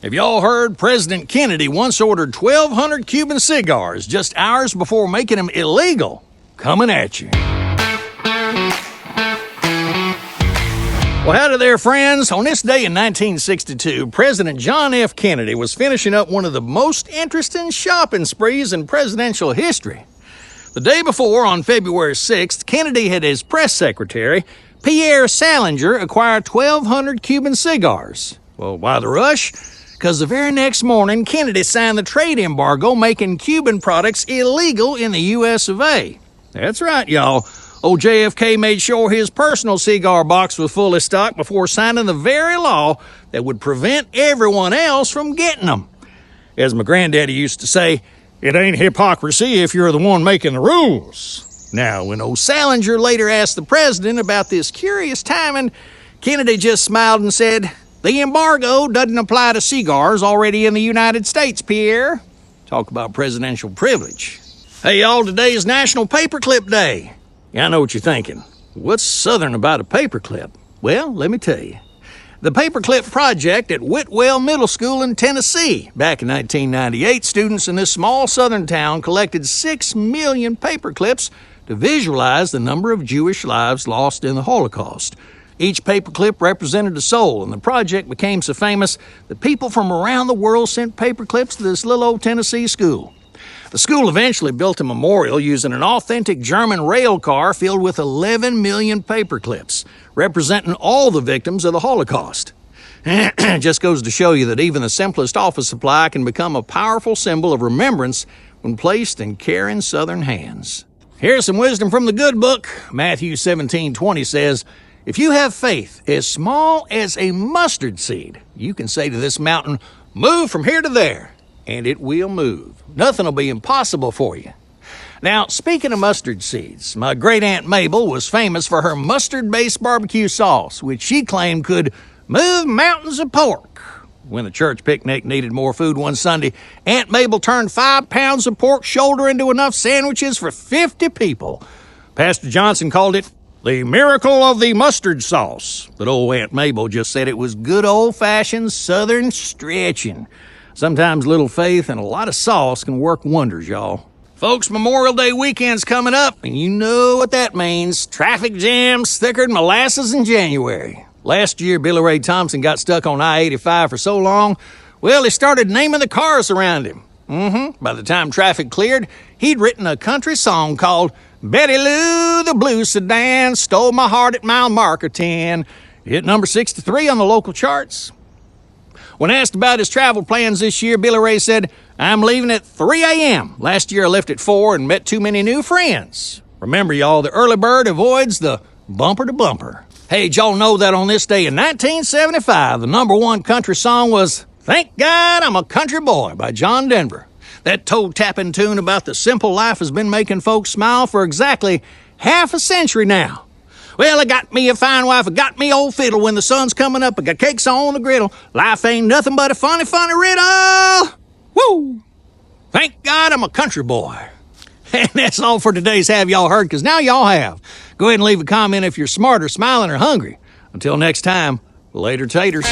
Have y'all heard President Kennedy once ordered 1,200 Cuban cigars just hours before making them illegal? Coming at you. Well, howdy there, friends. On this day in 1962, President John F. Kennedy was finishing up one of the most interesting shopping sprees in presidential history. The day before, on February 6th, Kennedy had his press secretary, Pierre Salinger, acquire 1,200 Cuban cigars. Well, why the rush? Because the very next morning, Kennedy signed the trade embargo making Cuban products illegal in the U.S. of A. That's right, y'all. Old JFK made sure his personal cigar box was fully stocked before signing the very law that would prevent everyone else from getting them. As my granddaddy used to say, it ain't hypocrisy if you're the one making the rules. Now, when old Salinger later asked the president about this curious timing, Kennedy just smiled and said, "The embargo doesn't apply to cigars already in the United States, Pierre." Talk about presidential privilege. Hey, y'all, today is National Paperclip Day. Yeah, I know what you're thinking. What's Southern about a paperclip? Well, let me tell you. The Paperclip Project at Whitwell Middle School in Tennessee. Back in 1998, students in this small southern town collected 6 million paperclips to visualize the number of Jewish lives lost in the Holocaust. Each paperclip represented a soul, and the project became so famous that people from around the world sent paperclips to this little old Tennessee school. The school eventually built a memorial using an authentic German rail car filled with 11 million paperclips, representing all the victims of the Holocaust. It just goes to show you that even the simplest office supply can become a powerful symbol of remembrance when placed in caring Southern hands. Here's some wisdom from the good book. Matthew 17:20 says, "If you have faith as small as a mustard seed, you can say to this mountain, 'Move from here to there,' and it will move. Nothing will be impossible for you." Now, speaking of mustard seeds, my great-aunt Mabel was famous for her mustard-based barbecue sauce, which she claimed could move mountains of pork. When the church picnic needed more food one Sunday, Aunt Mabel turned 5 pounds of pork shoulder into enough sandwiches for 50 people. Pastor Johnson called it the miracle of the mustard sauce. But old Aunt Mabel just said it was good old-fashioned Southern stretching. Sometimes little faith and a lot of sauce can work wonders, y'all. Folks, Memorial Day weekend's coming up, and you know what that means. Traffic jams thicker than molasses in January. Last year, Billy Ray Thompson got stuck on I-85 for so long, well, he started naming the cars around him. By the time traffic cleared, he'd written a country song called "Betty Lou, the Blue Sedan, Stole My Heart at Mile Marker 10. Hit number 63 on the local charts. When asked about his travel plans this year, Billy Ray said, "I'm leaving at 3 a.m. Last year I left at 4 and met too many new friends." Remember, y'all, the early bird avoids the bumper to bumper. Hey, did y'all know that on this day in 1975, the #1 country song was "Thank God I'm a Country Boy" by John Denver. That toe-tapping tune about the simple life has been making folks smile for exactly half a century now. Well, I got me a fine wife, I got me old fiddle. When the sun's coming up, I got cakes on the griddle. Life ain't nothing but a funny, funny riddle. Woo! Thank God I'm a country boy. And that's all for today's Have Y'all Heard, because now y'all have. Go ahead and leave a comment if you're smart or smiling or hungry. Until next time, later taters.